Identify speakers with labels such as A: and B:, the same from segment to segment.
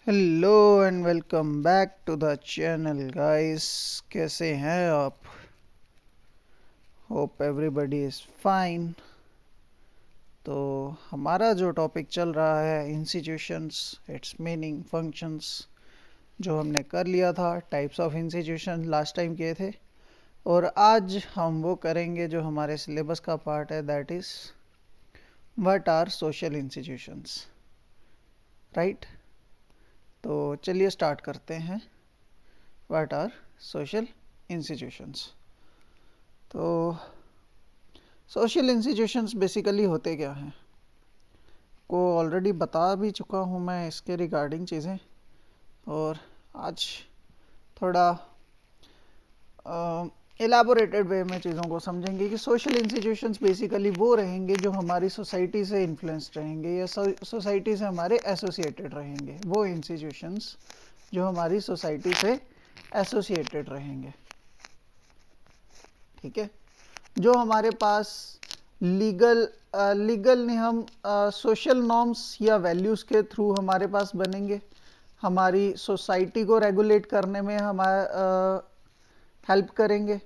A: Hello and welcome back to the channel guys. कैसे हैं आप? Hope everybody is fine. तो हमारा जो टॉपिक चल रहा है इंस्टीट्यूशंस, इट्स मीनिंग, फंक्शंस, जो हमने कर लिया था। Types of institution last time किए थे और आज हम वो करेंगे जो हमारे सिलेबस का पार्ट है, that is what are social institutions, right. तो चलिए स्टार्ट करते हैं। What are social institutions. तो सोशल इंस्टीट्यूशंस बेसिकली होते क्या हैं को ऑलरेडी बता भी चुका हूँ मैं इसके रिगार्डिंग चीज़ें, और आज थोड़ा एलाबोरेटेड वे में चीज़ों को समझेंगे कि सोशल इंस्टीट्यूशंस बेसिकली वो रहेंगे जो हमारी सोसाइटी से इन्फ्लुएंस्ड रहेंगे या सोसाइटी से हमारे एसोसिएटेड रहेंगे। वो इंस्टीट्यूशंस जो हमारी सोसाइटी से एसोसिएटेड रहेंगे, ठीक है। जो हमारे पास लीगल नहीं, हम सोशल नॉर्म्स या वैल्यूज़ के थ्रू हमारे पास बनेंगे, हमारी सोसाइटी को रेगुलेट करने में हमारा हेल्प करेंगे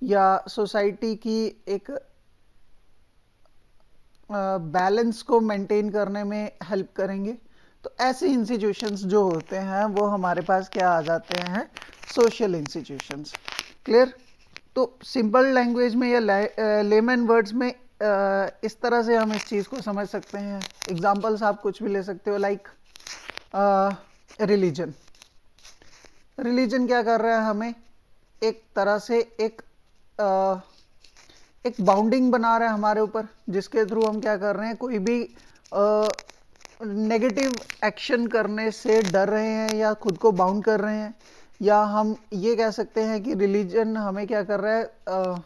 A: या सोसाइटी की एक बैलेंस को मेंटेन करने में हेल्प करेंगे। तो ऐसे इंस्टीट्यूशंस जो होते हैं वो हमारे पास क्या आ जाते हैं, सोशल इंस्टीट्यूशंस। क्लियर? तो सिंपल लैंग्वेज में या लेमन वर्ड्स में इस तरह से हम इस चीज़ को समझ सकते हैं। एग्जांपल्स आप कुछ भी ले सकते हो, लाइक रिलीजन। रिलीजन क्या कर रहा है, हमें एक तरह से एक बाउंडिंग बना रहा है हमारे ऊपर, जिसके थ्रू हम क्या कर रहे हैं, कोई भी नेगेटिव एक्शन करने से डर रहे हैं या खुद को बाउंड कर रहे हैं। या हम ये कह सकते हैं कि रिलीजन हमें क्या कर रहा है,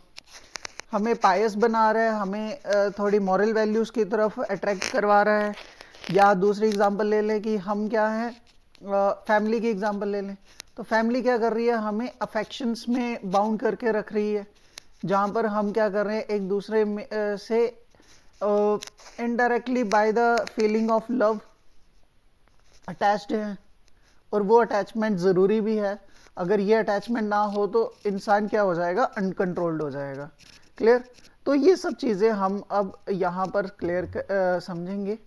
A: हमें पायस बना रहा है, हमें थोड़ी मॉरल वैल्यूज़ की तरफ अट्रैक्ट करवा रहा है। या दूसरी एग्जांपल ले लें कि हम क्या हैं, फैमिली की एग्जांपल ले लें। तो फैमिली क्या कर रही है, हमें अफेक्शंस में बाउंड करके रख रही है, जहाँ पर हम क्या कर रहे हैं, एक दूसरे से indirectly by the feeling of love attached हैं। और वो अटैचमेंट ज़रूरी भी है। अगर ये अटैचमेंट ना हो तो इंसान क्या हो जाएगा, अनकंट्रोल्ड हो जाएगा। क्लियर? तो ये सब चीज़ें हम अब यहाँ पर क्लियर समझेंगे।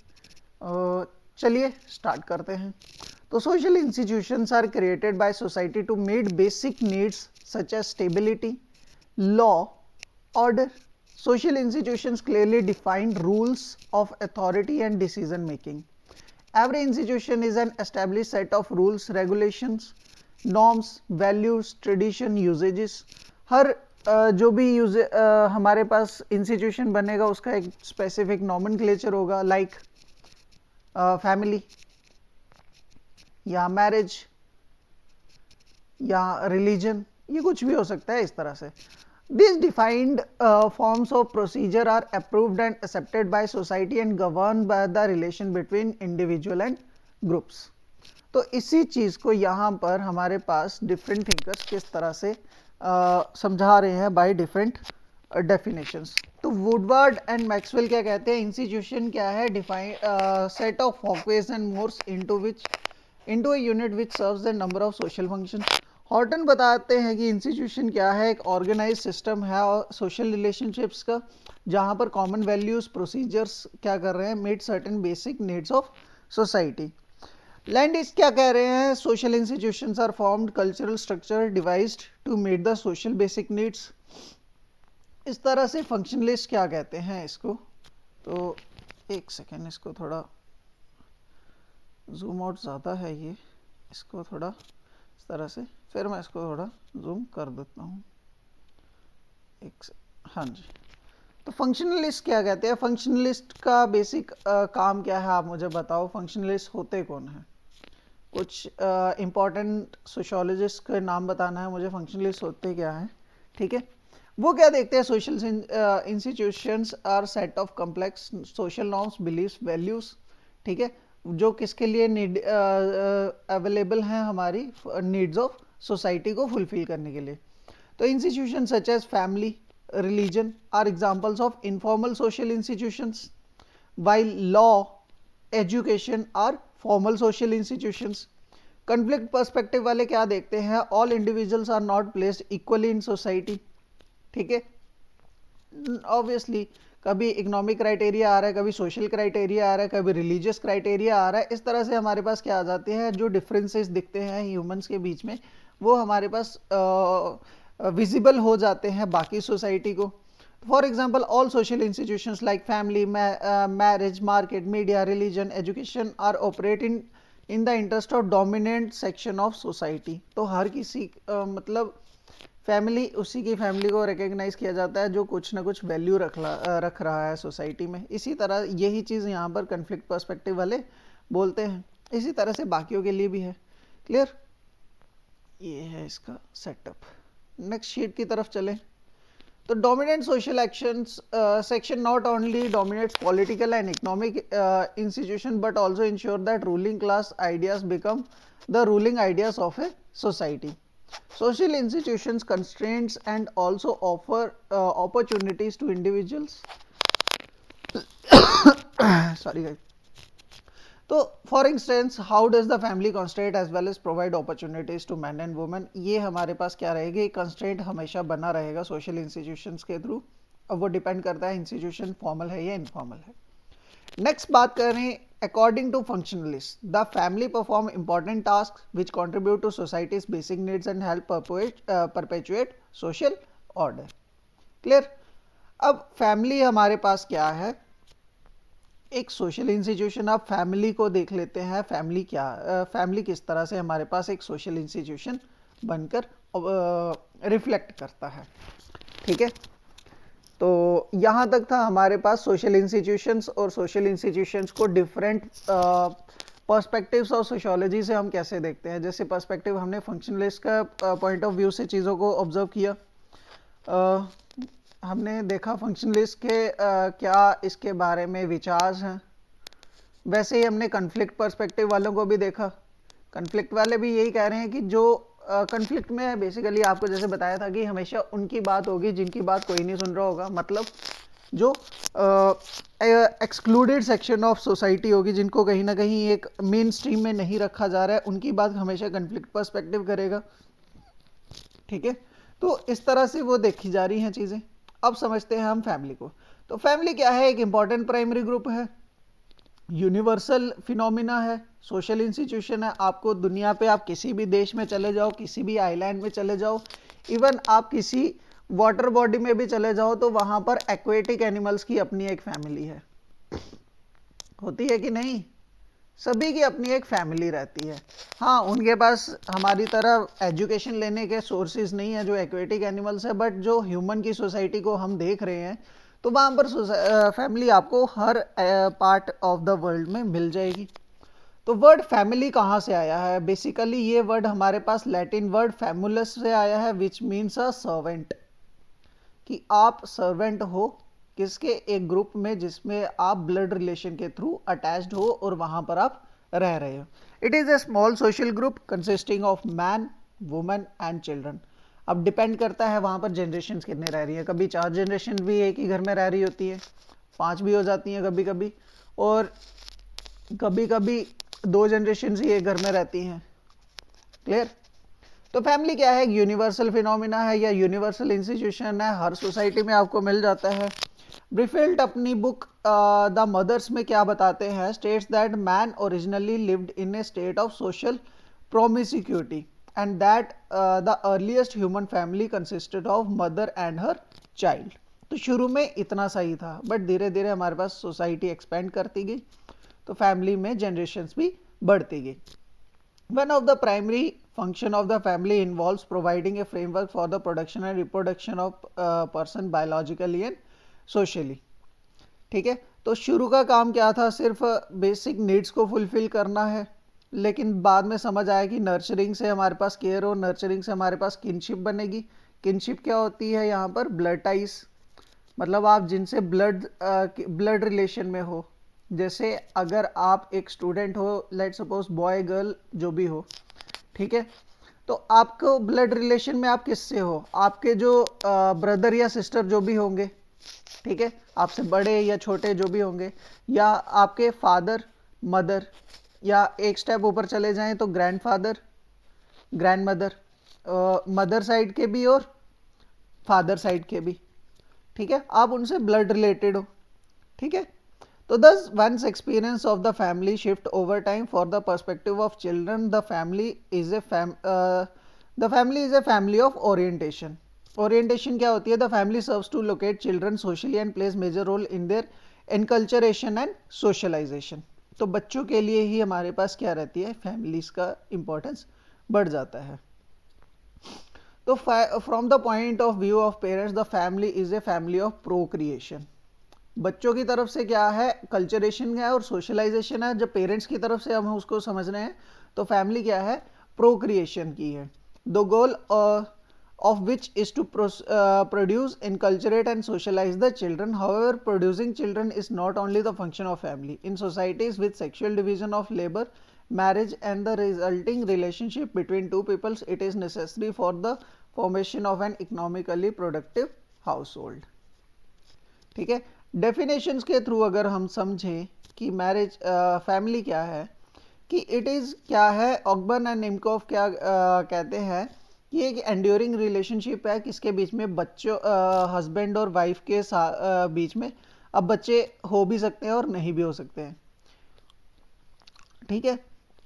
A: चलिए स्टार्ट करते हैं। तो social institutions are created by society to meet basic needs such as stability, law, order. Social institutions clearly define rules of authority and decision making. Every institution is an established set of rules, regulations, norms, values, tradition, usages. हर जो भी हमारे पास institution बनेगा उसका एक specific nomenclature होगा, like family या marriage या religion, ये कुछ भी हो सकता है इस तरह से। These defined forms of procedure are approved and accepted by society and governed by the relation between individual and groups. तो इसी चीज़ को यहाँ पर हमारे पास डिफरेंट थिंकर्स किस तरह से समझा रहे हैं बाय डिफरेंट डेफिनेशंस। तो वुडवर्ड एंड मैक्सवेल क्या कहते हैं, इंस्टीट्यूशन क्या है, define set of folkways and mores into a unit which serves the number of social functions. Horton बताते हैं कि इंस्टीट्यूशन क्या है, एक ऑर्गेनाइज सिस्टम है और सोशल रिलेशनशिप्स का, जहाँ पर कॉमन वैल्यूज प्रोसीजर्स क्या कर रहे हैं, meet certain basic needs of society. लैंडिस्ट क्या कह रहे हैं, social institutions are formed cultural structure devised to meet the social basic needs. इस तरह से फंक्शनलिस्ट क्या कहते हैं इसको। तो एक सेकेंड, इसको थोड़ा जूम आउट ज़्यादा है ये, इसको थोड़ा इस तरह से, फिर मैं इसको थोड़ा जूम कर देता हूँ। हाँ जी। तो फंक्शनलिस्ट क्या कहते हैं, फंक्शनलिस्ट का बेसिक काम क्या है, आप मुझे बताओ। फंक्शनलिस्ट होते कौन हैं, कुछ इम्पॉर्टेंट सोशोलॉजिस्ट के नाम बताना है मुझे, फंक्शनलिस्ट होते क्या हैं, ठीक है। वो क्या देखते हैं, social institutions are set of complex social norms, beliefs, values, ठीक है, जो किसके लिए नीड अवेलेबल हैं, हमारी नीड्स ऑफ सोसाइटी को फुलफिल करने के लिए। तो institution such as family, religion are examples of informal social institutions, while law, education are formal social institutions. Conflict perspective वाले क्या देखते हैं, all individuals are not placed equally in society. ठीक है, ऑब्वियसली कभी इकोनॉमिक क्राइटेरिया आ रहा है, कभी सोशल क्राइटेरिया आ रहा है, कभी रिलीजियस क्राइटेरिया आ रहा है। इस तरह से हमारे पास क्या आ जाते हैं, जो डिफरेंसेस दिखते हैं ह्यूमंस के बीच में वो हमारे पास विजिबल हो जाते हैं बाकी सोसाइटी को। For example all social institutions like family, marriage, market, media, religion, education are operate in the interest of dominant section of society. तो हर किसी मतलब फैमिली, उसी की फैमिली को रिकग्नाइज किया जाता है जो कुछ ना कुछ वैल्यू रख रहा है सोसाइटी में। इसी तरह यही चीज़ यहाँ पर कन्फ्लिक्ट पर्सपेक्टिव वाले बोलते हैं। इसी तरह से बाकियों के लिए भी है। क्लियर, ये है इसका सेटअप। नेक्स्ट शीट की तरफ चलें तो dominant social actions section not only dominates political and economic institution but also ensure that ruling class ideas become the ruling ideas of a society. Social institutions constraints and also offer opportunities to individuals. Sorry guys. तो for instance how does the family constraint as well as provide opportunities to man and women. ये हमारे पास क्या रहेगी, constraint हमेशा बना रहेगा social institutions के थ्रू। अब वो डिपेंड करता है इंस्टीट्यूशन फॉर्मल है या इनफॉर्मल है। नेक्स्ट बात करें, according to functionalist the family perform important task which contribute to society's basic needs and help perpetuate social order. Clear, अब फैमिली हमारे पास क्या है, एक सोशल इंस्टीट्यूशन। आप फैमिली को देख लेते हैं, फैमिली क्या फैमिली किस तरह से हमारे पास एक सोशल इंस्टीट्यूशन बनकर रिफ्लेक्ट करता है। ठीक है, तो यहाँ तक था हमारे पास सोशल इंस्टीट्यूशंस, और सोशल इंस्टीट्यूशंस को डिफरेंट पर्सपेक्टिव्स और सोशियोलॉजी से हम कैसे देखते हैं। जैसे पर्सपेक्टिव हमने फंक्शनलिस्ट का पॉइंट ऑफ व्यू से चीज़ों को ऑब्जर्व किया, हमने देखा फंक्शनलिस्ट के क्या इसके बारे में विचार हैं। वैसे ही हमने कन्फ्लिक्ट पर्सपेक्टिव वालों को भी देखा। कन्फ्लिक्ट वाले भी यही कह रहे हैं कि जो कन्फ्लिक्ट में है बेसिकली आपको जैसे बताया था कि हमेशा उनकी बात होगी जिनकी बात कोई नहीं सुन रहा होगा, मतलब जो एक्सक्लूडेड सेक्शन ऑफ सोसाइटी होगी, जिनको कहीं ना कहीं एक मेन स्ट्रीम में नहीं रखा जा रहा है, उनकी बात हमेशा कन्फ्लिक्ट पर्सपेक्टिव करेगा। ठीक है, तो इस तरह से वो देखी जा रही हैं चीज़ें। अब समझते हैं हम फैमिली को। तो फैमिली क्या है, एक इंपॉर्टेंट प्राइमरी ग्रुप है, यूनिवर्सल फिनोमिना है, सोशल इंस्टीट्यूशन है। आपको दुनिया पे आप किसी भी देश में चले जाओ, किसी भी आइलैंड में चले जाओ, इवन आप किसी वाटर बॉडी में भी चले जाओ, तो वहां पर एक्वेटिक एनिमल्स की अपनी एक फैमिली है, होती है कि नहीं? सभी की अपनी एक फैमिली रहती है। हाँ, उनके पास हमारी तरह एजुकेशन लेने के सोर्सेज नहीं है जो एक्वेटिक एनिमल्स है, बट जो ह्यूमन की सोसाइटी को हम देख रहे हैं तो वहाँ पर फैमिली आपको हर पार्ट ऑफ द वर्ल्ड में मिल जाएगी। तो वर्ड फैमिली कहाँ से आया है? बेसिकली ये वर्ड हमारे पास लैटिन वर्ड फैमुलस से आया है, विच मीन्स अ सर्वेंट, कि आप सर्वेंट हो किसके, एक ग्रुप में जिसमें आप ब्लड रिलेशन के थ्रू अटैच्ड हो और वहां पर आप रह रहे हो। It is a small social group consisting of man, women and children. अब डिपेंड करता है वहां पर जनरेशन कितने रह रही है। कभी 4 जनरेशन भी एक ही घर में रह रही होती है, 5 भी हो जाती हैं कभी कभी, और कभी कभी 2 जनरेशन ही एक घर में रहती हैं। क्लियर? तो फैमिली क्या है, यूनिवर्सल फिनोमिना है या यूनिवर्सल इंस्टीट्यूशन है, हर सोसाइटी में आपको मिल जाता है। ब्रिफिल्ट अपनी बुक द मदर्स में क्या बताते हैं, states that man originally lived in a state of social promiscuity and that the earliest human family consisted of mother and her child. तो शुरू में इतना सही था, बट धीरे धीरे हमारे पास सोसाइटी एक्सपेंड करती गई, तो फैमिली में जनरेशंस भी बढ़ती गई। One of the primary function of the family involves providing a framework for the production and reproduction of person biologically and socially. ठीक है, तो शुरू का काम क्या था, सिर्फ बेसिक नीड्स को फुलफिल करना है, लेकिन बाद में समझ आया कि नर्चरिंग से हमारे पास केयर और नर्चरिंग से हमारे पास किनशिप बनेगी। किनशिप क्या होती है यहाँ पर, ब्लड टाइज, मतलब आप जिनसे ब्लड रिलेशन में हो। जैसे अगर आप एक स्टूडेंट हो, लेट सपोज बॉय गर्ल जो भी हो, ठीक है, तो आपको ब्लड रिलेशन में आप किससे हो, आपके जो ब्रदर या सिस्टर जो भी होंगे, ठीक है, आपसे बड़े या छोटे जो भी होंगे, या आपके फादर मदर, या एक स्टेप ऊपर चले जाएं तो ग्रैंडफादर, ग्रैंडमदर, मदर साइड के भी और फादर साइड के भी, ठीक है, आप उनसे ब्लड रिलेटेड हो, ठीक है। तो thus one's experience of the family shift over time for the perspective of children, the family is a family of orientation. Orientation क्या होती है? The family serves to locate children socially and plays major role in their enculturation and socialization. तो बच्चों के लिए ही हमारे पास क्या रहती है? फैमिलीज का इंपॉर्टेंस बढ़ जाता है। तो from the point of view of parents, the family is a family of procreation. बच्चों की तरफ से क्या है? कल्चरेशन है और सोशलाइजेशन है। जब पेरेंट्स की तरफ से हम उसको समझ रहे हैं तो फैमिली क्या है? प्रोक्रिएशन की है। The goal of which is to produce, inculturate and socialize the children. However, producing children is not only the function of family. In societies with sexual division of labor, marriage and the resulting relationship between two peoples, it is necessary for the formation of an economically productive household. ठीक है, definitions के through अगर हम समझें कि marriage family क्या है, कि इट इज़ क्या है, ऑकबर्न एंड निमकोफ क्या कहते हैं, ये एक एंड्योरिंग रिलेशनशिप है किसके बीच में? बच्चों, हस्बैंड और वाइफ के बीच में। अब बच्चे हो भी सकते हैं और नहीं भी हो सकते हैं, ठीक है।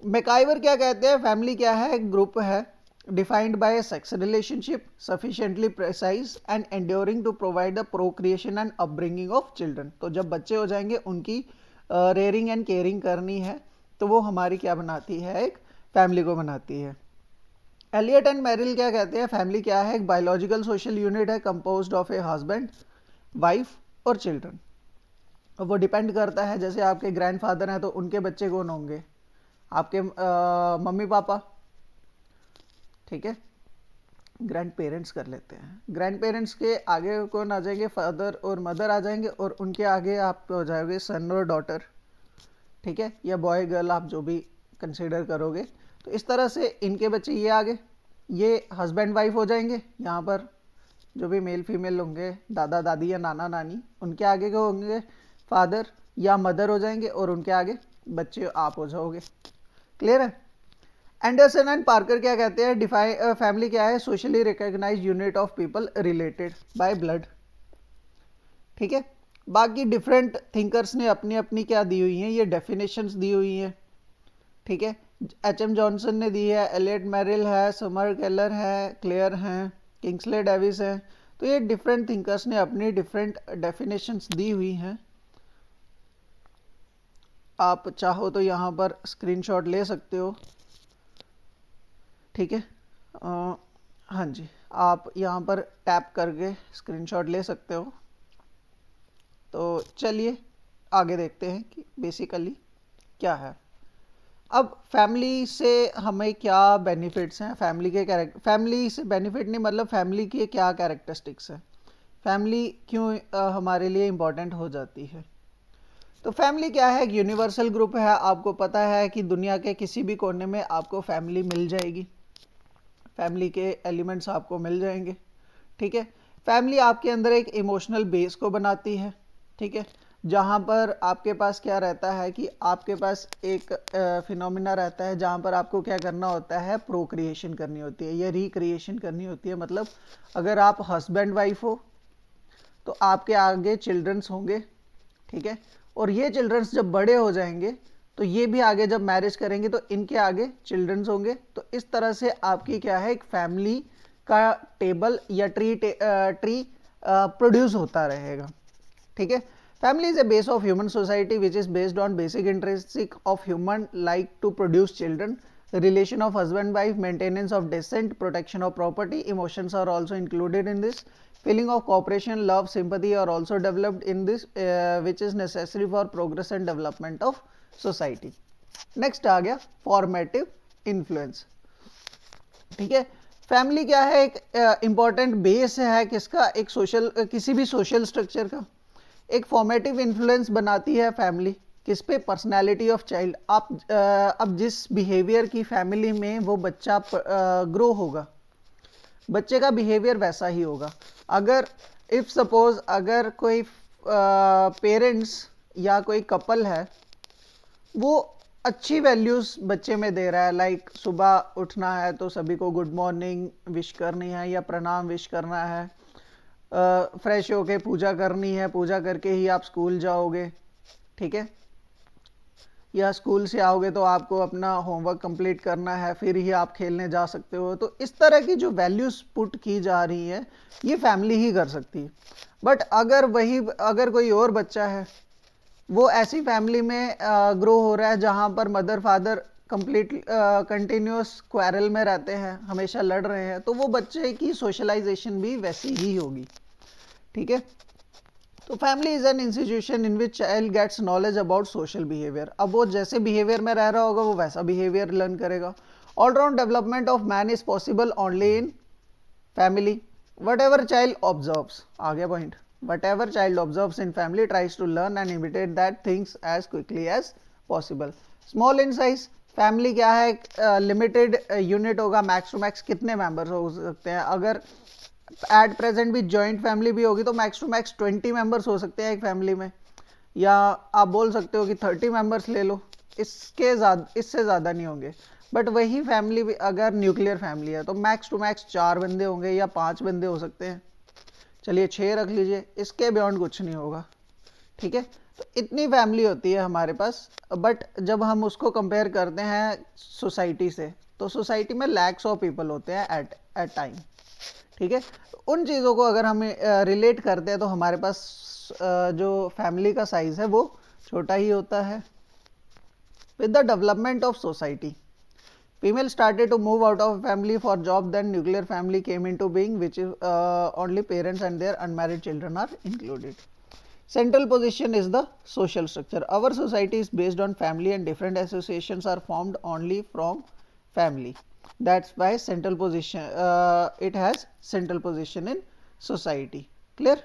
A: मैकाइवर क्या कहते हैं? फैमिली क्या है? एक ग्रुप है defined by sex relationship sufficiently precise and enduring to provide the procreation and upbringing of children. तो जब बच्चे हो जाएंगे उनकी रेयरिंग एंड केयरिंग करनी है, तो वो हमारी क्या बनाती है? एक फैमिली को बनाती है। एलियट एंड मेरिल क्या कहते हैं? फैमिली क्या है? एक बायोलॉजिकल सोशल यूनिट है composed of a husband, wife और चिल्ड्रन। वो डिपेंड करता है, जैसे आपके ग्रैंडफादर हैं तो उनके बच्चे कौन होंगे? आपके मम्मी पापा, ठीक है। ग्रैंड पेरेंट्स कर लेते हैं। ग्रैंड पेरेंट्स के आगे कौन आ जाएंगे? फादर और मदर आ जाएंगे, और उनके आगे आप हो जाओगे सन और डॉटर, ठीक है, या बॉय गर्ल, आप जो भी कंसिडर करोगे। तो इस तरह से इनके बच्चे ये आगे, ये हस्बैंड वाइफ हो जाएंगे। यहाँ पर जो भी मेल फीमेल होंगे, दादा दादी या नाना नानी, उनके आगे के होंगे फादर या मदर हो जाएंगे, और उनके आगे बच्चे आप हो जाओगे। क्लियर है? एंडरसन एंड पार्कर क्या कहते हैं? डिफाइन फैमिली क्या है? Socially recognized unit of people related by blood, ठीक है। बाकी डिफरेंट थिंकर्स ने अपनी अपनी क्या दी हुई हैं? ये डेफिनेशंस दी हुई हैं, ठीक है। एच.एम. जॉनसन ने दी है, एलियट मेरिल है, समर केलर है, क्लेयर हैं, किंग्सले डेविस है। तो ये डिफरेंट थिंकर्स ने अपनी डिफरेंट डेफिनेशंस दी हुई हैं। आप चाहो तो यहाँ पर स्क्रीनशॉट ले सकते हो, ठीक है। हाँ जी, आप यहाँ पर टैप करके स्क्रीनशॉट ले सकते हो। तो चलिए आगे देखते हैं कि बेसिकली क्या है। अब फैमिली से हमें क्या बेनिफिट्स हैं? फैमिली के फैमिली से बेनिफिट नहीं, मतलब फैमिली के क्या कैरेक्टरिस्टिक्स हैं? फैमिली क्यों हमारे लिए इम्पोर्टेंट हो जाती है? तो फैमिली क्या है? एक यूनिवर्सल ग्रुप है। आपको पता है कि दुनिया के किसी भी कोने में आपको फैमिली मिल जाएगी, फैमिली के एलिमेंट्स आपको मिल जाएंगे, ठीक है। फैमिली आपके अंदर एक इमोशनल बेस को बनाती है, ठीक है, जहाँ पर आपके पास क्या रहता है कि आपके पास एक फिनोमिना रहता है जहाँ पर आपको क्या करना होता है? प्रोक्रिएशन करनी होती है या रिक्रिएशन करनी होती है। मतलब अगर आप हस्बैंड वाइफ हो तो आपके आगे चिल्ड्रंस होंगे, ठीक है, और ये चिल्ड्रंस जब बड़े हो जाएंगे तो ये भी आगे जब मैरिज करेंगे तो इनके आगे चिल्ड्रंस होंगे। तो इस तरह से आपकी क्या है? एक फैमिली का टेबल या ट्री प्रोड्यूस होता रहेगा, ठीक है। Family is a base of human society which is based on basic interest of human like to produce children, relation of husband wife, maintenance of descent, protection of property. Emotions are also included in this. Feeling of cooperation, love, sympathy are also developed in this, which is necessary for progress and development of society. Next आ गया formative influence, ठीक है। Family क्या है? एक important base है किसका? एक social, किसी भी सोशल स्ट्रक्चर का। एक फॉर्मेटिव इन्फ्लुएंस बनाती है फैमिली किस पे? Personality of child. आप अब जिस बिहेवियर की फैमिली में वो बच्चा ग्रो होगा, बच्चे का बिहेवियर वैसा ही होगा। अगर इफ सपोज अगर कोई पेरेंट्स या कोई कपल है, वो अच्छी वैल्यूज बच्चे में दे रहा है, लाइक सुबह उठना है तो सभी को गुड मॉर्निंग विश करनी है या प्रणाम विश करना है, फ्रेश होके पूजा करनी है, पूजा करके ही आप स्कूल जाओगे, ठीक है, या स्कूल से आओगे तो आपको अपना होमवर्क कंप्लीट करना है, फिर ही आप खेलने जा सकते हो। तो इस तरह की जो वैल्यूज पुट की जा रही है ये फैमिली ही कर सकती है। बट अगर कोई और बच्चा है, वो ऐसी फैमिली में ग्रो हो रहा है जहाँ पर mother father complete continuous quarrel में रहते हैं, हमेशा लड़ रहे हैं, तो वो बच्चे की सोशलाइजेशन भी वैसी ही होगी, ठीक है। तो family is an institution in which child gets knowledge about social behaviour. अब वो जैसे बिहेवियर में रह रहा होगा वो वैसा बिहेवियर लर्न करेगा। All round development of man is possible only in family. Whatever child observes, आगे point, whatever child observes in family tries to learn and imitate that things as quickly as possible. Small in size, family क्या है, limited unit होगा, max to max कितने members हो सकते हैं। अगर at present भी जॉइंट फैमिली भी होगी तो मैक्स टू मैक्स 20 मेंबर्स हो सकते हैं एक फैमिली में, या आप बोल सकते हो कि 30 मेंबर्स ले लो, इससे ज़्यादा नहीं होंगे। बट वही फैमिली भी अगर न्यूक्लियर फैमिली है तो मैक्स टू मैक्स 4 बंदे होंगे या 5 बंदे हो सकते हैं, चलिए 6 रख लीजिए, इसके बियॉन्ड कुछ नहीं होगा, ठीक है। तो इतनी फैमिली होती है हमारे पास। बट जब हम उसको कंपेयर करते हैं सोसाइटी से, तो सोसाइटी में लैक्स ऑफ पीपल होते हैं एट टाइम, ठीक है। तो उन चीज़ों को अगर हम रिलेट करते हैं तो हमारे पास जो फैमिली का साइज है वो छोटा ही होता है। With the development of society, female started to move out of family for job, then nuclear family came into being, which is only parents and their unmarried children are included. Central position is the social structure. Our society is based on family and different associations are formed only from family. That's why central position, it has central position in society. Clear?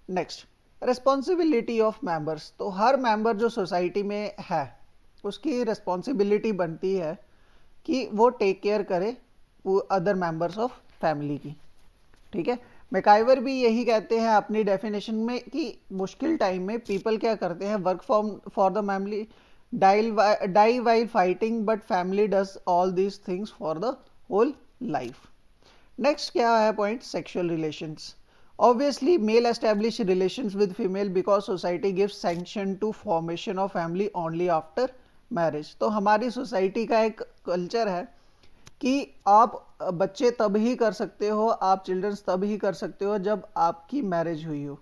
A: Next, responsibility of members. तो हर member जो society में है उसकी responsibility बनती है कि वो take care करे अदर मेंबर्स ऑफ फैमिली की, ठीक है। मैकाइवर भी यही कहते हैं अपनी डेफिनेशन में कि मुश्किल टाइम में पीपल क्या करते हैं, work for the family, die while fighting, but family does all these things for the whole life. Next क्या है point, sexual relations. Obviously male establish relations with female because society gives sanction to formation of family only after marriage. तो हमारी society का एक culture है कि आप बच्चे तब ही कर सकते हो, आप चिल्ड्रंस तब ही कर सकते हो जब आपकी मैरिज हुई हो।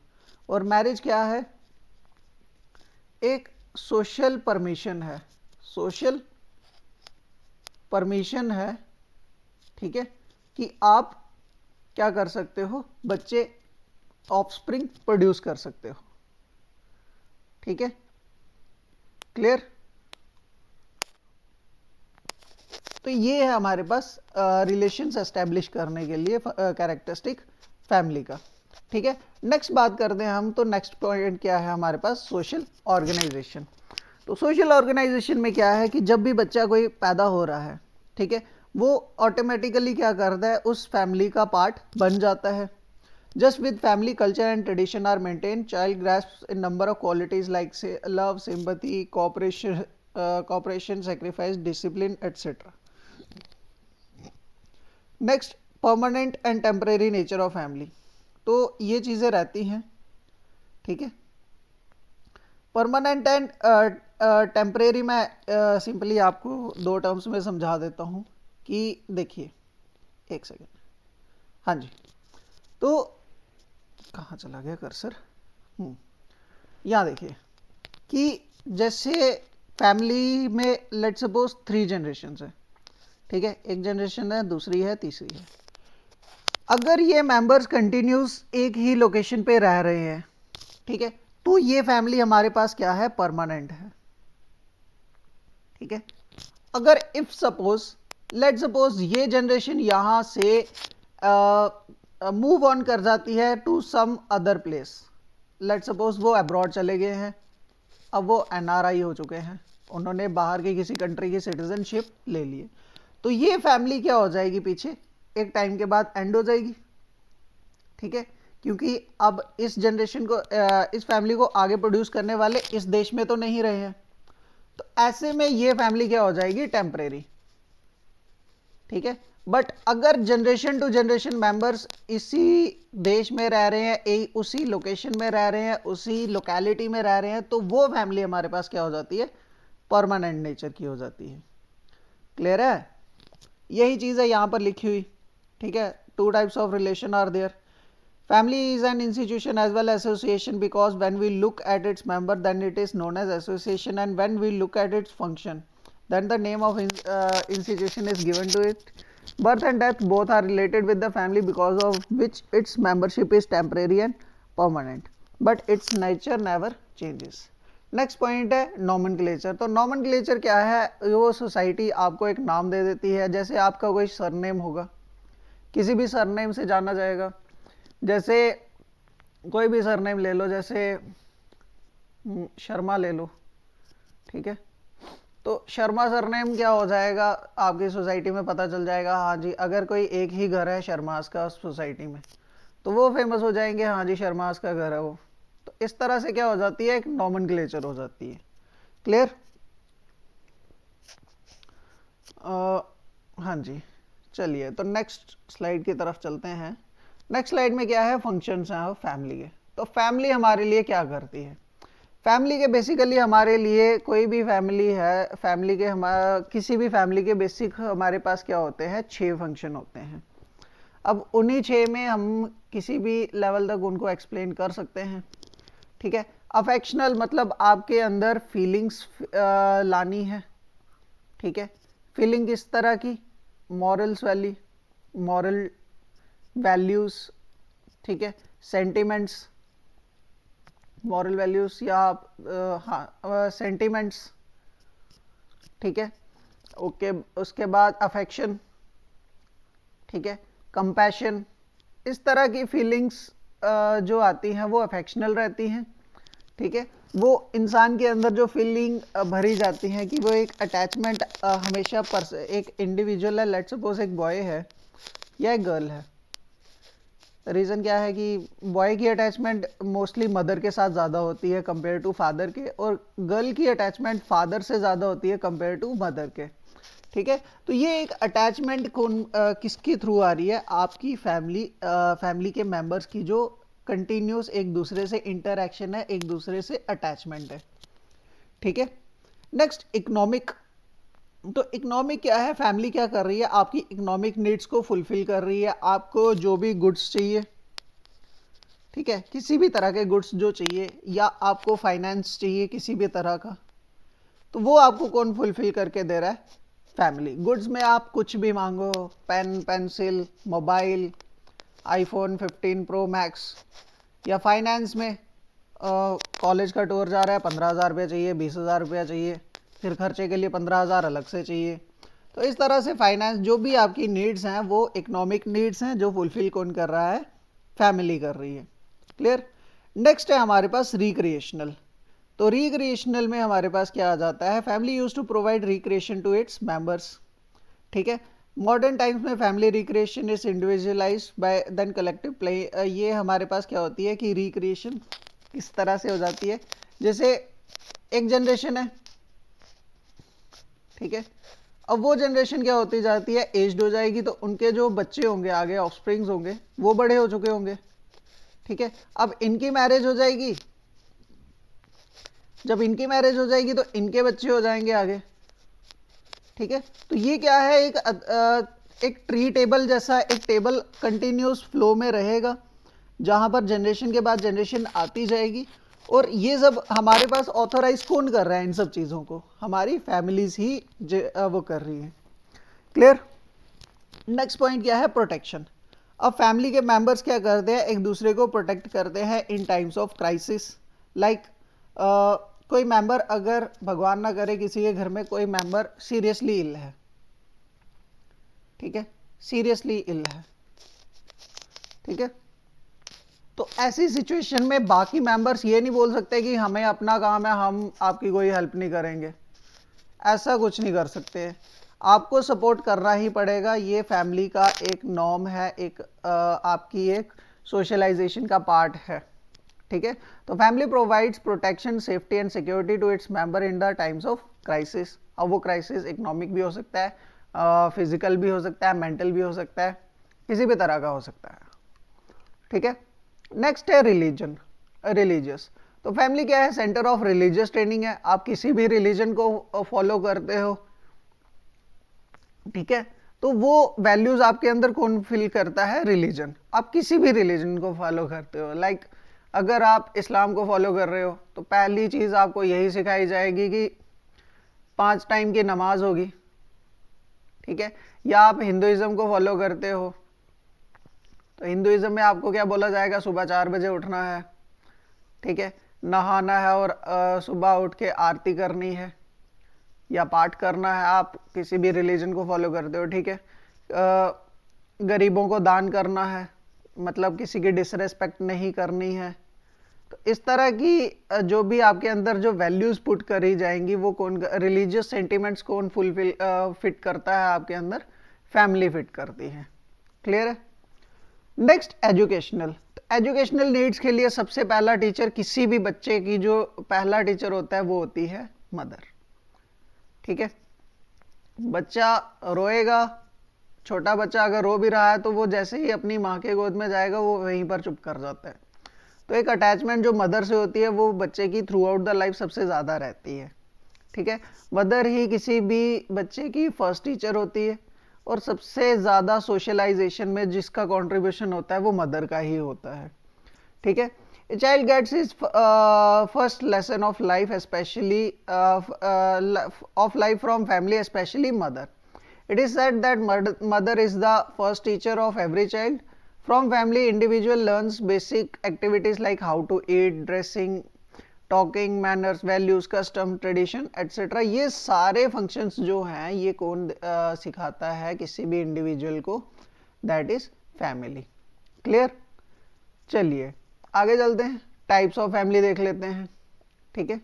A: और मैरिज क्या है, एक सोशल परमिशन है, सोशल परमिशन है, ठीक है, कि आप क्या कर सकते हो, बच्चे ऑफस्प्रिंग प्रोड्यूस कर सकते हो, ठीक है। क्लियर? तो ये है हमारे पास रिलेशंस एस्टेब्लिश करने के लिए कैरेक्टरिस्टिक फैमिली का, ठीक है। नेक्स्ट बात करते हैं हम, तो नेक्स्ट पॉइंट क्या है हमारे पास, सोशल ऑर्गेनाइजेशन। तो सोशल ऑर्गेनाइजेशन में क्या है कि जब भी बच्चा कोई पैदा हो रहा है, ठीक है, वो ऑटोमेटिकली क्या करता है, उस फैमिली का पार्ट बन जाता है। Just with family culture and tradition are maintain, child grasps in number of qualities like say love, sympathy, cooperation, sacrifice, discipline etcetera. Next, permanent and temporary nature of family. तो ये चीज़ें रहती हैं, ठीक है। परमानेंट एंड टेम्परेरी मैं simply आपको 2 terms में समझा देता हूँ कि देखिए, एक सेकेंड, हाँ जी, तो कहाँ चला गया कर्सर, यहाँ देखिए कि जैसे फैमिली में लेट्स सपोज 3 जनरेशन है, ठीक है, एक जनरेशन है, दूसरी है, तीसरी है। अगर ये मेंबर्स कंटिन्यूस एक ही लोकेशन पे रह रहे हैं, ठीक है, तो ये फैमिली हमारे पास क्या है, परमानेंट है, ठीक है। अगर इफ सपोज लेट सपोज ये जनरेशन यहां से मूव ऑन कर जाती है to some other place, let suppose वो अब्रॉड चले गए हैं, अब वो एनआरआई हो चुके हैं, उन्होंने बाहर की किसी कंट्री की सिटीजनशिप ले ली है, तो ये फैमिली क्या हो जाएगी, पीछे एक टाइम के बाद एंड हो जाएगी, ठीक है, क्योंकि अब इस जनरेशन को इस फैमिली को आगे प्रोड्यूस करने वाले इस देश में तो नहीं रहे हैं, तो ऐसे में ये फैमिली क्या हो जाएगी, टेम्परेरी। ठीक है, बट अगर जनरेशन टू जनरेशन मेंबर्स इसी देश में रह रहे हैं, उसी लोकेशन में रह रहे हैं, उसी लोकेलिटी में रह रहे हैं, तो वो फैमिली हमारे पास क्या हो जाती है, परमानेंट नेचर की हो जाती है। क्लियर है, यही चीज है यहां पर लिखी हुई। ठीक है, two types of relation are there. Family is an institution as well as association, because when we look at its member, then it is known as association, and when we look at its function, then the name of institution is given to it. Birth and death both are related with the family, because of which its membership is temporary and permanent, but its nature never changes. Next point है nomenclature. तो nomenclature क्या है, वो society आपको एक नाम दे देती है। जैसे आपका कोई सरनेम होगा, किसी भी सरनेम से जाना जाएगा। जैसे कोई भी सरनेम ले लो, जैसे शर्मा ले लो। ठीक है, तो शर्मा सरनेम क्या हो जाएगा, आपकी सोसाइटी में पता चल जाएगा, हाँ जी अगर कोई एक ही घर है शर्मास का सोसाइटी में, तो वो फेमस हो जाएंगे, हाँ जी शर्मास का घर है वो। तो इस तरह से क्या हो जाती है, एक नॉमेनक्लेचर हो जाती है। क्लियर? हाँ जी, चलिए तो नेक्स्ट स्लाइड की तरफ चलते हैं। नेक्स्ट स्लाइड में क्या है, फंक्शंस हैं फैमिली के। तो फैमिली हमारे लिए क्या करती है, फैमिली के बेसिकली हमारे लिए कोई भी फैमिली है, फैमिली के किसी भी फैमिली के बेसिक हमारे पास क्या होते हैं, 6 फंक्शन होते हैं। अब उन्हीं 6 में हम किसी भी लेवल तक उनको एक्सप्लेन कर सकते हैं। ठीक है, अफेक्शनल मतलब आपके अंदर फीलिंग्स लानी है। ठीक है, फीलिंग किस तरह की, मॉरल वैल्यूज। ठीक है, सेंटिमेंट्स, मॉरल वैल्यूज या हाँ सेंटिमेंट्स। ठीक है, ओके, उसके बाद अफेक्शन। ठीक है, कंपैशन, इस तरह की फीलिंग्स जो आती हैं वो अफेक्शनल रहती हैं। ठीक है, वो इंसान के अंदर जो फीलिंग भरी जाती हैं कि वो एक अटैचमेंट हमेशा एक इंडिविजुअल है, लेट्स सपोज एक बॉय है या एक गर्ल है। रीज़न क्या है कि बॉय की अटैचमेंट मोस्टली मदर के साथ ज़्यादा होती है कंपेयर टू फादर के, और गर्ल की अटैचमेंट फादर से ज़्यादा होती है कंपेयर टू मदर के। ठीक है, तो ये एक अटैचमेंट किसके थ्रू आ रही है, आपकी फैमिली के मेंबर्स की जो कंटिन्यूस एक दूसरे से इंटरैक्शन है, एक दूसरे से अटैचमेंट है। ठीक है, नेक्स्ट इकोनॉमिक। तो इकोनॉमिक क्या है, फैमिली क्या कर रही है, आपकी इकोनॉमिक नीड्स को फुलफिल कर रही है। आपको जो भी गुड्स चाहिए, ठीक है, किसी भी तरह के गुड्स जो चाहिए, या आपको फाइनेंस चाहिए किसी भी तरह का, तो वो आपको कौन फुलफिल करके दे रहा है, फैमिली। गुड्स में आप कुछ भी मांगो, pen, pencil, mobile, iPhone 15 pro max, या फाइनेंस में कॉलेज का टूर जा रहा है, 15,000 रुपया चाहिए, 20,000 रुपया चाहिए, फिर खर्चे के लिए 15,000 अलग से चाहिए। तो इस तरह से फाइनेंस जो भी आपकी नीड्स हैं वो इकोनॉमिक नीड्स हैं, जो फुलफिल कौन कर रहा है, फैमिली कर रही है। क्लियर? नेक्स्ट है हमारे पास रिक्रिएशनल। तो रिक्रिएशनल में हमारे पास क्या आ जाता है, family use to provide recreation to its members. ठीक है, मॉडर्न टाइम्स में family recreation is individualized by then collective play. ये हमारे पास क्या होती है कि रिक्रिएशन किस तरह से हो जाती है, जैसे एक जनरेशन है, ठीक है, अब वो जनरेशन क्या होती जाती है, एज्ड हो जाएगी, तो उनके जो बच्चे होंगे आगे, ऑफस्प्रिंग्स होंगे, वो बड़े हो चुके होंगे। ठीक है, अब इनकी मैरिज हो जाएगी, जब इनकी मैरिज हो जाएगी तो इनके बच्चे हो जाएंगे आगे। ठीक है, तो ये क्या है, एक ट्री टेबल जैसा, एक टेबल कंटिन्यूस फ्लो में रहेगा, जहां पर जनरेशन के बाद जनरेशन आती जाएगी। और ये सब हमारे पास ऑथोराइज कौन कर रहा है, इन सब चीज़ों को हमारी फैमिलीज ही वो कर रही है। क्लियर? नेक्स्ट पॉइंट क्या है, प्रोटेक्शन। अब फैमिली के मेंबर्स क्या करते हैं, एक दूसरे को प्रोटेक्ट करते हैं इन टाइम्स ऑफ क्राइसिस। लाइक कोई मेंबर अगर भगवान ना करे किसी के घर में कोई मेंबर सीरियसली इल है, ठीक है, सीरियसली इल है, ठीक है, तो ऐसी सिचुएशन में बाकी मेंबर्स ये नहीं बोल सकते कि हमें अपना काम है, हम आपकी कोई हेल्प नहीं करेंगे। ऐसा कुछ नहीं कर सकते, आपको सपोर्ट करना ही पड़ेगा। ये फैमिली का एक नॉर्म है, एक आपकी एक सोशलाइजेशन का पार्ट है। ठीक है। तो family provides protection, safety and security to its member in the times of crisis. अब वो क्राइसिस इकोनॉमिक भी हो सकता है, फिजिकल भी हो सकता है, मेंटल भी हो सकता है, किसी भी तरह का हो सकता है, ठीक है। नेक्स्ट है रिलीजन, रिलीजियस। तो फैमिली क्या है? सेंटर ऑफ रिलीजियस ट्रेनिंग है। आप किसी भी रिलीजन को फॉलो करते हो, ठीक है, तो वो वैल्यूज आपके अंदर कौन फिल करता है? रिलीजन। आप किसी भी रिलीजन को फॉलो करते हो, लाइक अगर आप इस्लाम को फॉलो कर रहे हो तो पहली चीज आपको यही सिखाई जाएगी कि 5 टाइम की नमाज होगी, ठीक है। या आप हिंदुइज्म को फॉलो करते हो तो हिंदुइज्म में आपको क्या बोला जाएगा? सुबह 4 बजे उठना है, ठीक है, नहाना है और सुबह उठ के आरती करनी है या पाठ करना है। आप किसी भी रिलीजन को फॉलो करते हो, ठीक है। गरीबों को दान करना है, मतलब किसी की डिसरेस्पेक्ट नहीं करनी है। तो इस तरह की जो भी आपके अंदर जो वैल्यूज पुट करी जाएंगी वो कौन, रिलीजियस सेंटिमेंट्स कौन फुलफिल फिट करता है आपके अंदर? फैमिली फिट करती है। क्लियर है? Next educational. एजुकेशनल नीड्स के लिए सबसे पहला टीचर, किसी भी बच्चे की जो पहला टीचर होता है वो होती है मदर, ठीक है। बच्चा रोएगा, छोटा बच्चा अगर रो भी रहा है तो वो जैसे ही अपनी माँ के गोद में जाएगा वो वहीं पर चुप कर जाता है। तो एक अटैचमेंट जो मदर से होती है वो बच्चे की थ्रू आउट द लाइफ सबसे ज़्यादा रहती है, ठीक है। मदर ही किसी भी बच्चे की फर्स्ट टीचर होती है और सबसे ज़्यादा सोशलाइजेशन में जिसका कंट्रीब्यूशन होता है वो मदर का ही होता है, ठीक है। A child gets his first lesson of life, especially of life from family, especially mother. It is said that mother is the first teacher of every child. From family, individual learns basic activities like how to eat, dressing, talking, manners, values, custom, tradition etcetera. ये सारे functions जो हैं ये कौन सिखाता है किसी भी इंडिविजुअल को? That is family. क्लियर? चलिए आगे चलते हैं, टाइप्स ऑफ फैमिली देख लेते हैं, ठीक है।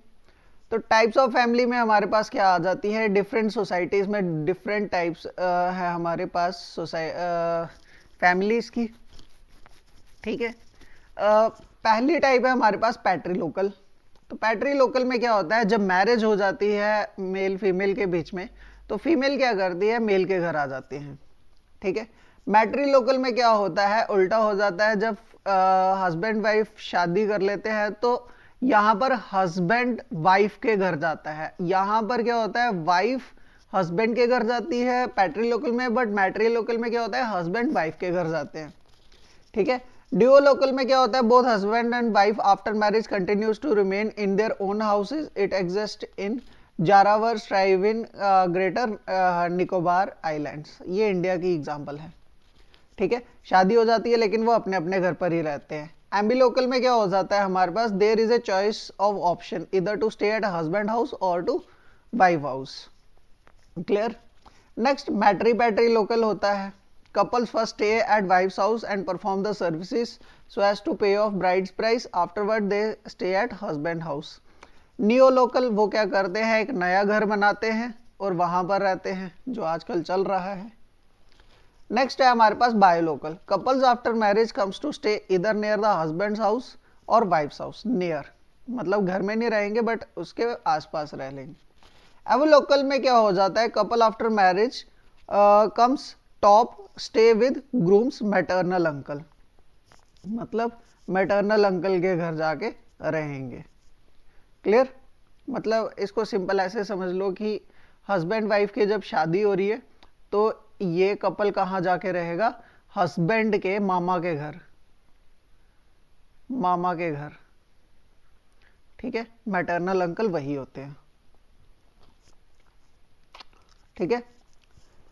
A: तो टाइप्स ऑफ फैमिली में हमारे पास क्या आ जाती है? डिफरेंट सोसाइटीज में डिफरेंट टाइप्स है हमारे पास फैमिलीज की, ठीक है। पहली टाइप है हमारे पास पैट्री लोकल। तो पैट्री लोकल में क्या होता है? जब मैरिज हो जाती है मेल फीमेल के बीच में तो फीमेल क्या करती है? मेल के घर आ जाती है, ठीक है। मैट्री लोकल में क्या होता है? उल्टा हो जाता है। जब हस्बैंड वाइफ शादी कर लेते हैं तो यहाँ पर हस्बैंड वाइफ के घर जाता है। यहाँ पर क्या होता है? वाइफ हस्बैंड के घर जाती है पैट्री लोकल में, बट मैट्री लोकल में क्या होता है? हस्बैंड वाइफ के घर जाते हैं, ठीक है। ड्यूओ लोकल में क्या होता है? Both husband and wife after marriage continues to remain in their own houses. It exist in Jarawa, स्ट्राइविन, ग्रेटर निकोबार आइलैंड्स। ये इंडिया की एग्जांपल है, ठीक है। शादी हो जाती है लेकिन वो अपने अपने घर पर ही रहते हैं। एम्बी लोकल में क्या हो जाता है हमारे पास? There is a choice of option either to stay at husband house और to wife house. Clear? Next matri patri local होता है। Couples first stay at wife's house and perform the services so as to pay off bride's price. Afterward they stay at husband house. Neo local वो क्या करते हैं? एक नया घर बनाते हैं और वहां पर रहते हैं, जो आजकल चल रहा है। नेक्स्ट है हमारे पास bilocal. Couples after marriage comes to stay either near the husband's house और वाइफ्स हाउस। नियर मतलब घर में नहीं रहेंगे बट उसके आसपास रह लेंगे। अब लोकल में क्या हो जाता है? Couple after marriage comes top stay with grooms maternal uncle, मतलब मैटरनल अंकल के घर जाके रहेंगे। क्लियर? मतलब इसको सिंपल ऐसे समझ लो कि हस्बैंड वाइफ की जब शादी हो रही है तो ये कपल कहाँ जाके रहेगा? हस्बैंड के मामा के घर, मामा के घर, ठीक है। मैटरनल अंकल वही होते हैं, ठीक है।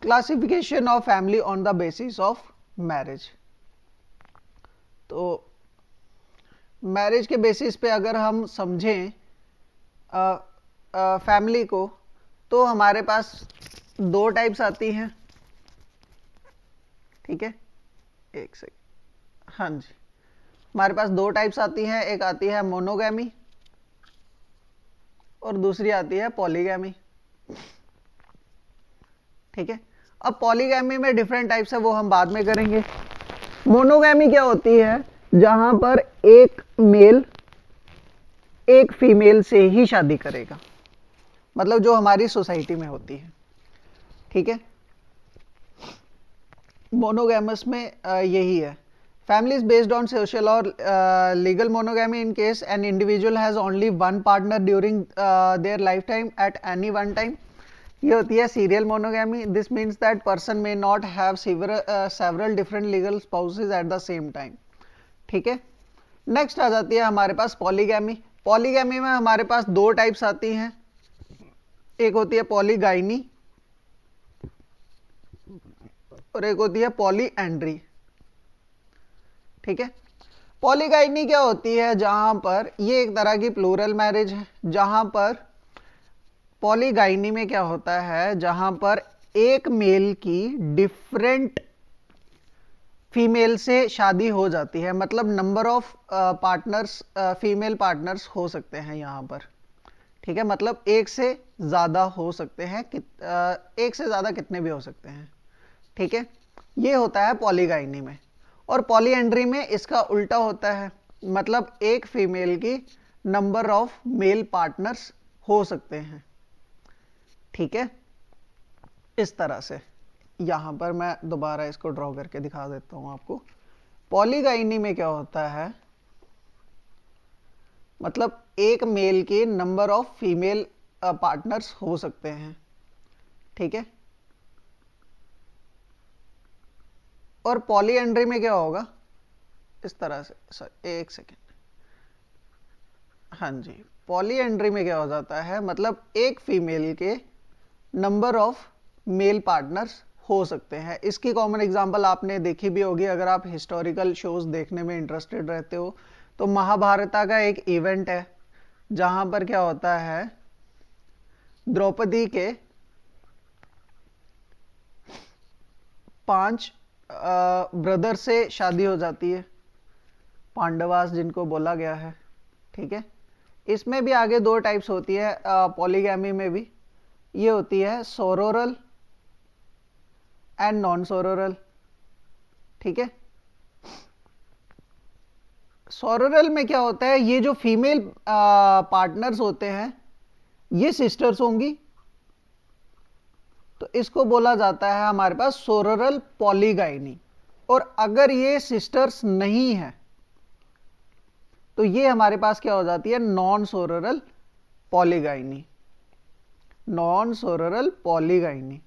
A: Classification of family on the basis of marriage. तो मैरिज के बेसिस पे अगर हम समझें फैमिली को तो हमारे पास 2 टाइप्स आती हैं, ठीक है। एक सेकंड, हाँ जी, हमारे पास 2 टाइप्स आती हैं। एक आती है मोनोगैमी और दूसरी आती है पॉलीगैमी, ठीक है। अब पॉलीगैमी में डिफरेंट टाइप्स है, वो हम बाद में करेंगे। मोनोगैमी क्या होती है? जहां पर एक मेल एक फीमेल से ही शादी करेगा, मतलब जो हमारी सोसाइटी में होती है, ठीक है। मोनोगैमस में यही है। Family is based on social और legal monogamy in case an individual has only one partner during their life time at any one time. ये होती है serial monogamy. This means that person may not have several different legal spouses at the same time, ठीक है। Next आ जाती है हमारे पास polygamy. Polygamy में हमारे पास दो टाइप्स आती हैं, एक होती है पॉलीगाइनी और एक होती है पॉलीएंड्री, ठीक है। पॉलीगाइनी क्या होती है, जहां पर ये एक तरह की प्लूरल मैरिज है, जहां पर पॉलीगाइनी में क्या होता है, जहां पर एक मेल की डिफरेंट फीमेल से शादी हो जाती है, मतलब number of partners, female partners हो सकते हैं यहां पर, ठीक है। मतलब एक से ज्यादा हो सकते हैं, एक से ज्यादा कितने भी हो सकते हैं, ठीक है। ये होता है पॉलीगाइनी में। और पॉलीएंड्री में इसका उल्टा होता है, मतलब एक फीमेल की नंबर ऑफ मेल पार्टनर्स हो सकते हैं, ठीक है। इस तरह से यहां पर मैं दोबारा इसको ड्रॉ करके दिखा देता हूं आपको। पॉलीगाइनी में क्या होता है, मतलब एक मेल के नंबर ऑफ फीमेल पार्टनर्स हो सकते हैं, ठीक है। और पॉलीएंड्री में क्या होगा, इस तरह से, सर एक सेकेंड, हाँ जी, पॉलीएंड्री में क्या हो जाता है, मतलब एक फीमेल के नंबर ऑफ मेल पार्टनर्स हो सकते हैं। इसकी कॉमन एग्जांपल आपने देखी भी होगी, अगर आप हिस्टोरिकल शोज देखने में इंटरेस्टेड रहते हो तो महाभारता का एक इवेंट है जहां पर क्या होता है, द्रौपदी के 5 ब्रदर से शादी हो जाती है, पांडवास जिनको बोला गया है, ठीक है। इसमें भी आगे दो टाइप्स होती है पॉलीगैमी में भी, ये होती है सोरोरल एंड नॉन सोरोरल, ठीक है। सोरोरल में क्या होता है, ये जो फीमेल पार्टनर्स होते हैं ये सिस्टर्स होंगी, तो इसको बोला जाता है हमारे पास सोरोरल पॉलीगाइनी। और अगर ये सिस्टर्स नहीं है तो ये हमारे पास क्या हो जाती है, नॉन सोरोरल पॉलीगाइनी, नॉन सोरोरल पॉलीगाइनी,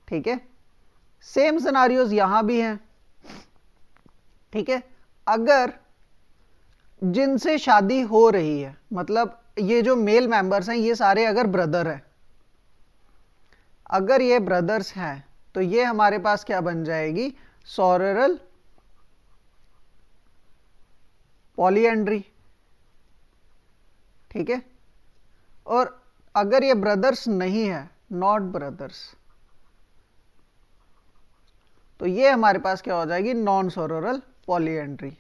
A: ठीक है। सेम सिनारियोज यहां भी हैं, ठीक है। अगर जिनसे शादी हो रही है, मतलब ये जो मेल मेंबर्स हैं ये सारे अगर ब्रदर हैं, अगर ये ब्रदर्स हैं तो ये हमारे पास क्या बन जाएगी, सोरोरल पॉलीएंड्री, ठीक है। और अगर ये ब्रदर्स नहीं है, नॉट ब्रदर्स, तो ये हमारे पास क्या हो जाएगी, नॉन सोरोरल पॉलीएंड्री,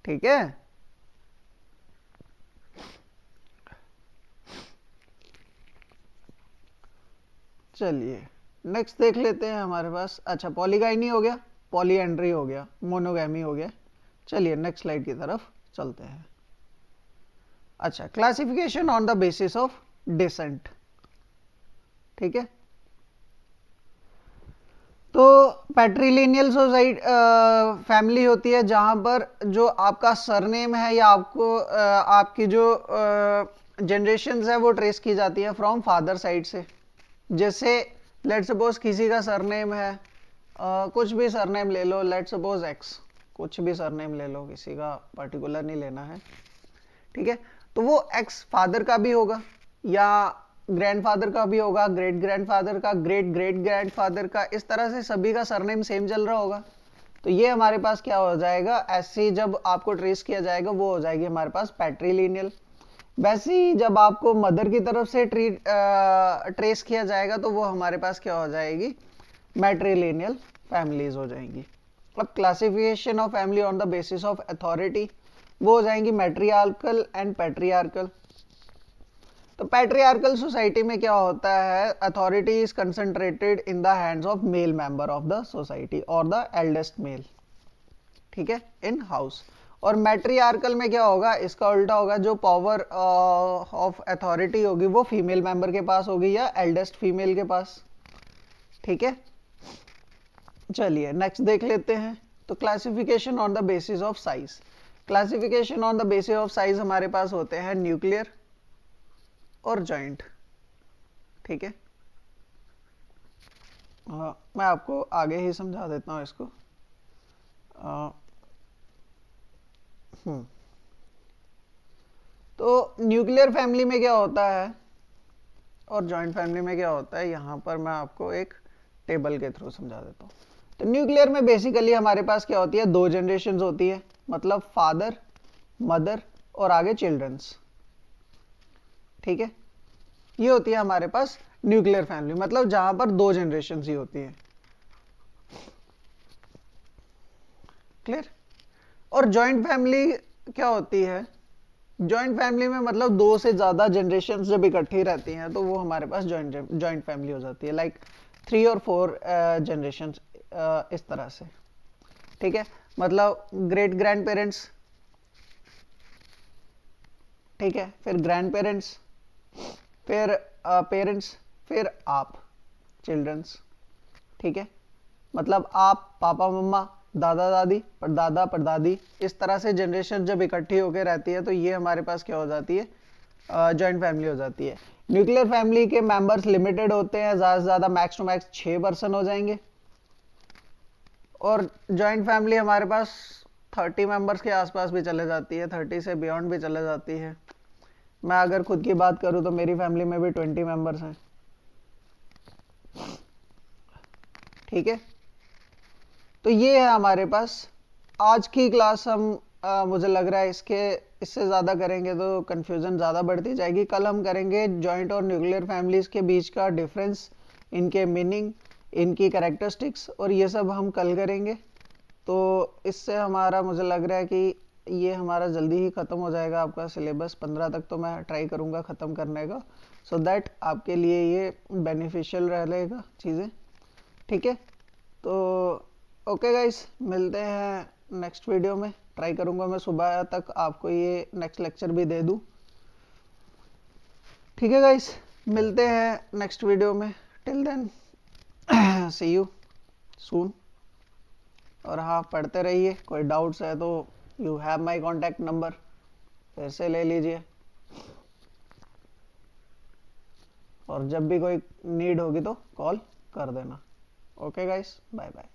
A: ठीक है। चलिए नेक्स्ट देख लेते हैं हमारे पास। अच्छा, पॉलीगाइनी हो गया, पॉलीएंड्री हो गया, मोनोगैमी हो गया। चलिए नेक्स्ट स्लाइड की तरफ चलते हैं। अच्छा, classification on the basis of descent, ठीक है। तो पैट्रीलिनियल सोसाइटी फैमिली होती है जहां पर जो आपका सरनेम है या आपको आपकी जो जनरेशन है वो ट्रेस की जाती है फ्रॉम फादर साइड से। जैसे लेट सपोज किसी का सरनेम है कुछ भी सरनेम ले लो, लेट सपोज एक्स, कुछ भी सरनेम ले लो, किसी का पर्टिकुलर नहीं लेना है, ठीक है। तो वो एक्स फादर का भी होगा या ग्रैंडफादर का भी होगा, ग्रेट ग्रैंडफादर का, ग्रेट ग्रेट ग्रैंडफादर का, इस तरह से सभी का सरनेम सेम चल रहा होगा। तो ये हमारे पास क्या हो जाएगा, ऐसे ही जब आपको ट्रेस किया जाएगा वो हो जाएगी हमारे पास पैट्रीलिनियल। वैसे ही जब आपको मदर की तरफ से ट्रेस किया जाएगा तो वो हमारे पास क्या हो जाएगी, मैट्रीलिनियल फैमिलीज हो जाएंगी। अब classification of family on the basis of authority, वो हो जाएंगी मैट्रियार्कल एंड पैट्रियार्कल। तो पैट्रियार्कल सोसाइटी में क्या होता है, authority is concentrated in the hands of male member of the society और द एल्डेस्ट मेल, ठीक है, इन हाउस। और मैट्रियार्कल में क्या होगा, इसका उल्टा होगा, जो पावर ऑफ अथॉरिटी होगी वो फीमेल मेंबर के पास होगी या एल्डेस्ट फीमेल के पास। ठीक है, चलिए नेक्स्ट देख लेते हैं। तो classification on the basis of size, classification on the basis of size हमारे पास होते हैं न्यूक्लियर और जॉइंट। ठीक है, मैं आपको आगे ही समझा देता हूँ इसको। तो न्यूक्लियर फैमिली में क्या होता है और जॉइंट फैमिली में क्या होता है, यहाँ पर मैं आपको एक टेबल के थ्रू समझा देता हूँ। तो न्यूक्लियर में बेसिकली हमारे पास क्या होती है, 2 जनरेशन होती है, मतलब फादर, मदर और आगे चिल्ड्रंस। ठीक है, ये होती है हमारे पास न्यूक्लियर फैमिली, मतलब जहां पर 2 जनरेशन ही होती है। क्लियर। और जॉइंट फैमिली क्या होती है, जॉइंट फैमिली में मतलब 2 से ज्यादा जनरेशन जब इकट्ठी रहती हैं तो वो हमारे पास जॉइंट फैमिली हो जाती है, लाइक 3 और 4 जनरेशन इस तरह से। ठीक है, मतलब ग्रेट ग्रैंड पेरेंट्स, ठीक है, फिर ग्रैंड पेरेंट्स, फिर पेरेंट्स, फिर आप चिल्ड्रंस। ठीक है, मतलब आप, पापा मम्मा, दादा दादी, परदादा परदादी, इस तरह से जनरेशन जब इकट्ठी होकर रहती है तो ये हमारे पास क्या हो जाती है, जॉइंट फैमिली हो जाती है। न्यूक्लियर फैमिली के मेंबर्स लिमिटेड होते हैं, ज़्यादा से ज़्यादा मैक्स टू मैक्स 6 पर्सन हो जाएंगे। और जॉइंट फैमिली हमारे पास 30 मेंबर्स के आसपास भी चले जाती है, 30 से बियॉन्ड भी चले जाती है। मैं अगर खुद की बात करूं तो मेरी फैमिली में भी 20 मेंबर्स हैं। ठीक है, तो ये है हमारे पास आज की क्लास। हम मुझे लग रहा है इससे ज़्यादा करेंगे तो कन्फ्यूज़न ज़्यादा बढ़ती जाएगी। कल हम करेंगे जॉइंट और न्यूक्लियर फैमिलीज़ के बीच का डिफरेंस, इनके मीनिंग, इनकी कैरेक्टरिस्टिक्स, और ये सब हम कल करेंगे। तो इससे हमारा मुझे लग रहा है कि ये हमारा जल्दी ही ख़त्म हो जाएगा आपका सिलेबस। 15 तक तो मैं ट्राई करूँगा ख़त्म करने का, सो दैट आपके लिए ये बेनिफिशियल रहेगा चीज़ें। ठीक है, तो ओके गाइस, मिलते हैं नेक्स्ट वीडियो में। ट्राई करूँगा मैं सुबह तक आपको ये नेक्स्ट लेक्चर भी दे दूँ। ठीक है गाइस, मिलते हैं नेक्स्ट वीडियो में। Till then see you soon. और हाँ, पढ़ते रहिए, कोई डाउट्स है तो you have my contact number, फिर से ले लीजिए, और जब भी कोई नीड होगी तो कॉल कर देना। Okay guys, bye bye.